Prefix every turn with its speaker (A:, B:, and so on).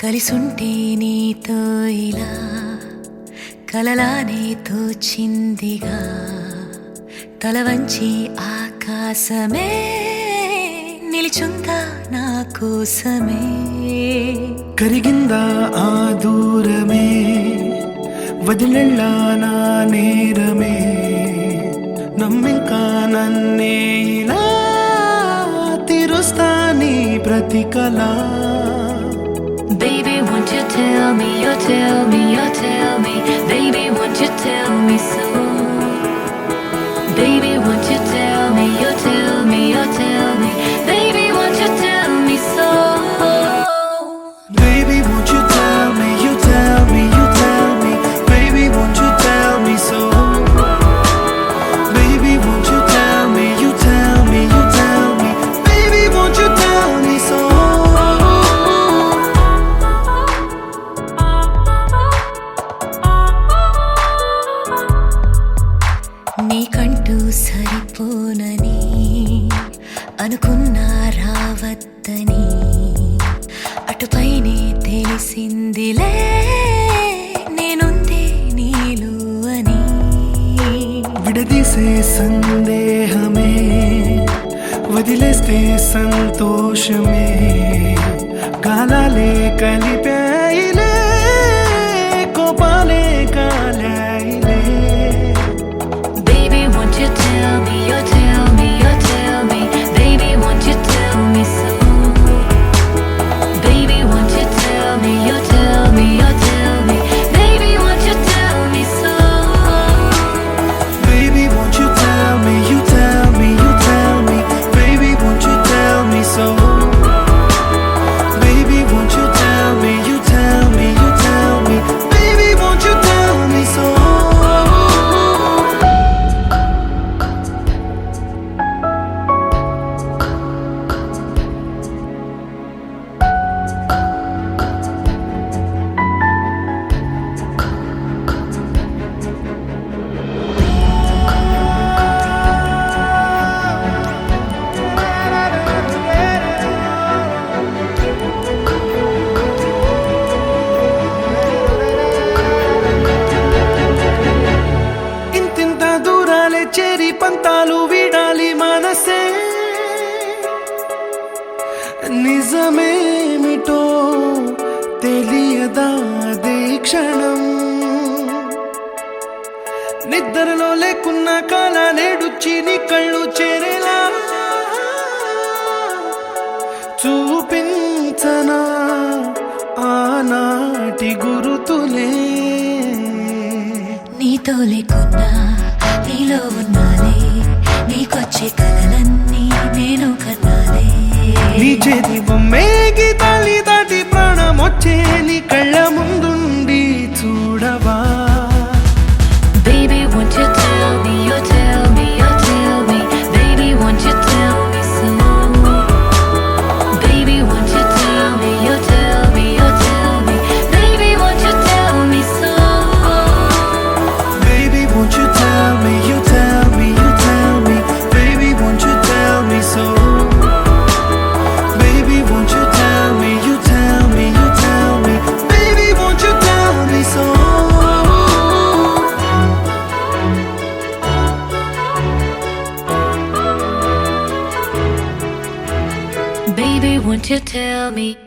A: కలిసుంటే నీతో ఇలా కలలానే తోచిందిగా తల వంచి ఆకాశమే నిలిచుందా నా కోసమే
B: కరిగిందా ఆ దూరమే వదిలెళ్ళా నా నేరమే నమ్మింకా నన్నే ఇలా తీరుస్తా నీ ప్రతి కళ
A: Baby, won't you tell me, you tell me, you tell me Baby, won't you tell me so Baby, won't you tell me, you tell me, you tell me Baby, won't you tell me so
B: Baby, won't you tell me, you tell me, you tell me Baby, won't you tell me so Baby, won't you tell me, you tell me, you tell me Baby, won't you tell me so
A: నీకంటూ సరిపోనని అనుకున్నా రావద్దని అటుపైనే తెలిసిందిలే నేనుందే నీలో అని
B: విడదీసే సందేహమే వదిలేస్తే సంతోషమే గాలాలే కలిపాయిలే కోపాలే కాలాయిలే
A: Baby, won't you tell me, you tell me, you tell me Baby, won't you tell me so Baby, won't you tell me, you tell me, you tell me Baby, won't you tell me so
B: Baby, won't you tell me, you tell me, you tell me Baby, won't you tell me so Baby, won't you tell me, you tell me, you tell me Baby, won't you tell me so చేరి పంతాలు వీడాలి మనసే నిజమేమిటో తెలియదా క్షణం నిద్రలో లేకున్న కాల నేడుచ్చి నీ కళ్ళు చేరేలా చూపించనా ఆనాటి గురుతులే
A: నీతో లేకున్నా నీలో ఉన్నాలే నీకొచ్చే కలలన్నీ నేను కన్నాలే
B: నీ చేతి బొమ్మే గీతాలి దాటి ప్రాణం వచ్చే నీ కళ్ళ ముందుండి చూడవా
A: Baby, won't you tell me, you tell me, you tell me Baby, won't you tell me so Baby, won't you tell me, you tell me, you tell me Baby, won't you tell me so
B: Baby, won't you tell me, you tell me, you tell me Baby, won't you tell me so Baby, won't you tell me, you tell me, you tell me Baby, won't you tell me so
A: Baby, won't you tell me